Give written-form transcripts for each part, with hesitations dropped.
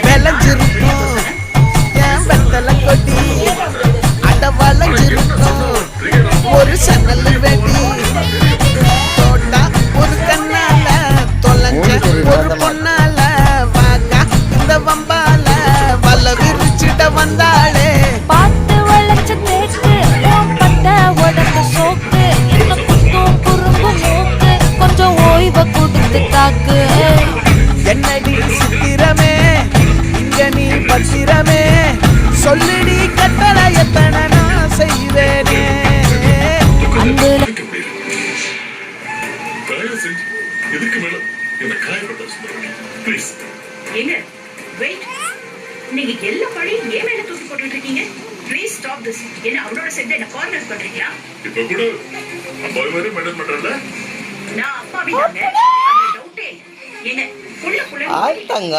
விளைஞ்சிருக்கும் என் வெத்தலை கொடி அட வளைஞ்சிருக்கும் ஒரு சன்னல் வெடி தோட்டா ஒரு கண்ணால தொலைஞ்ச ஒரு பொண்ணால வாக்கா இந்த வம்பால வல்ல விரிச்சிட வந்தாளே பாட்டு வளைச்ச தேக்கு பட்ட உடம்பு சோக்கு என்ன குத்தும் குறும்பு மூக்கு கொஞ்சம் ஓய்வை கொடுத்து காக்கு என்னடி சித்திரமே இங்க நீ பத்திரமே சொல்லுடி கட்டளை எத்தனை நான் செய்வேனே நீங்க எல்லா பழையும் ஏன் மேல தூக்கி போட்டு இருக்கீங்க? Please stop this. என்ன அவளோட சேர்ந்து என்ன கார்னர் பண்றீங்களா? இப்ப கூட அப்பாவி மாதிரி மெயின்டைன் பண்றல. நான் அப்பாவி தாங்க. டவுட்டே என்ன புள்ள புள்ள ஆட்டங்க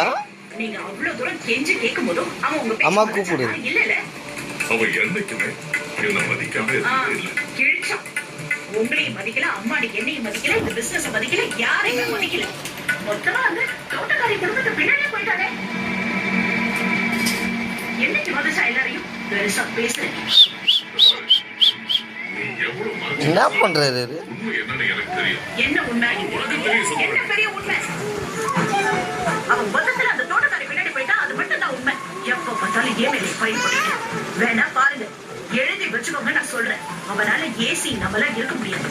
நீங்க அவ்வளவு தூரம் கெஞ்சி கேக்கும்போது அவன் உங்க அம்மா கூப்பிடு இல்ல அவ என்னைக்குமே என்ன மதிக்காம இல்ல கிழிச்சா உங்களையும் மதிக்கல அம்மாடி என்னையும் மதிக்கல இந்த பிசினஸ் மதிக்கல யாரையுமே மதிக்கல மொத்தமா அந்த தோட்டக்காரி குடும்பத்தை பின்னாடியே போயிட்டானே என்னைக்கு மதிச்சா எல்லாரையும் பெருசா பேசுறேன் என்ன பண்றாரு உண்மை என்னன்னு எனக்கு தெரியும் என்ன உண்மை என்ன பெரிய உண்மை அவன் மொத்தத்துல அந்த தோட்டக்காரி பின்னாடி போயிட்டா அது மட்டும் தான் உண்மை எப்ப பார்த்தாலும் ஏமேலை ஃபைல் பண்ணிட்டு வேணா பாருங்க எழுதி வச்சுக்கோங்க நான் சொல்றேன் அவனால ஏசி நம்மள இருக்க முடியாது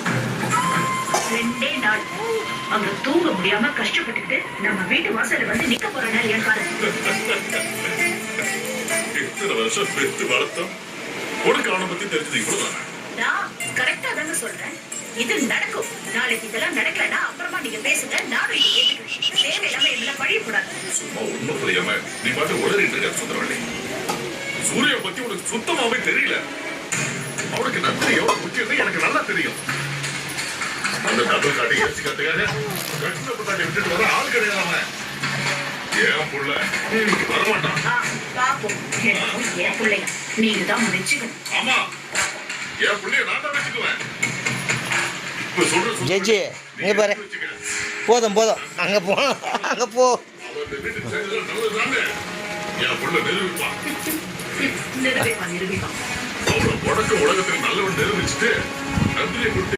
2 நாள் அவங்க தூங்க முடியாம கஷ்டப்பட்டுட்டு நம்ம வீட்டு வாசல்ல வந்து நிக்க போற நாள் ஏன் பாருங்க இத்தனை வருஷம் பெத்து வளர்த்தோம் உனக்கு அவனை பத்தி தெரிஞ்சது இவ்வளவுதானே நான் கரெக்டா தாங்க சொல்றேன் இது நடக்கும் நாளைக்கு இதெல்லாம் நடக்கலன்னா அப்புறமா நீங்க பேசுங்க நானும் இது கேட்டுக்கிறேன் தேவையில்லாம எல்லாம் பழியக்கூடாது சும்மா உண்மை புரியாம நீ பாட்டு உளறிட்டு இருக்க சுந்தரவள்ளி சூரிய பத்தி உனக்கு சுத்தமாவே தெரியல அவனுக்கு நன்றி எவ்வளவு முக்கியம் எனக்கு நல்லா தெரியும் அந்த டபுள் காட்டி யோசிக்கிறதுக்காக கஷ்டப்பட்டாட்டி விட்டுட்டு வர ஆள் கிடையாது அவன் ஏன் புள்ள இன்னைக்கு வரமாட்டான் பாப்போம் என் பிள்ளைங்க நீங்க தான் வச்சுக்கணும் ஆமா என் பிள்ளைய நான் தான் வச்சுக்குவேன் ஜெஜி இங்க பாரு போதும் போதும் அங்க போ அங்க போ நிரூபிப்பான் அவளை உடக்க உலகத்துக்கு நல்லவன் நிரூபிச்சுட்டு நன்றியை கொடுத்து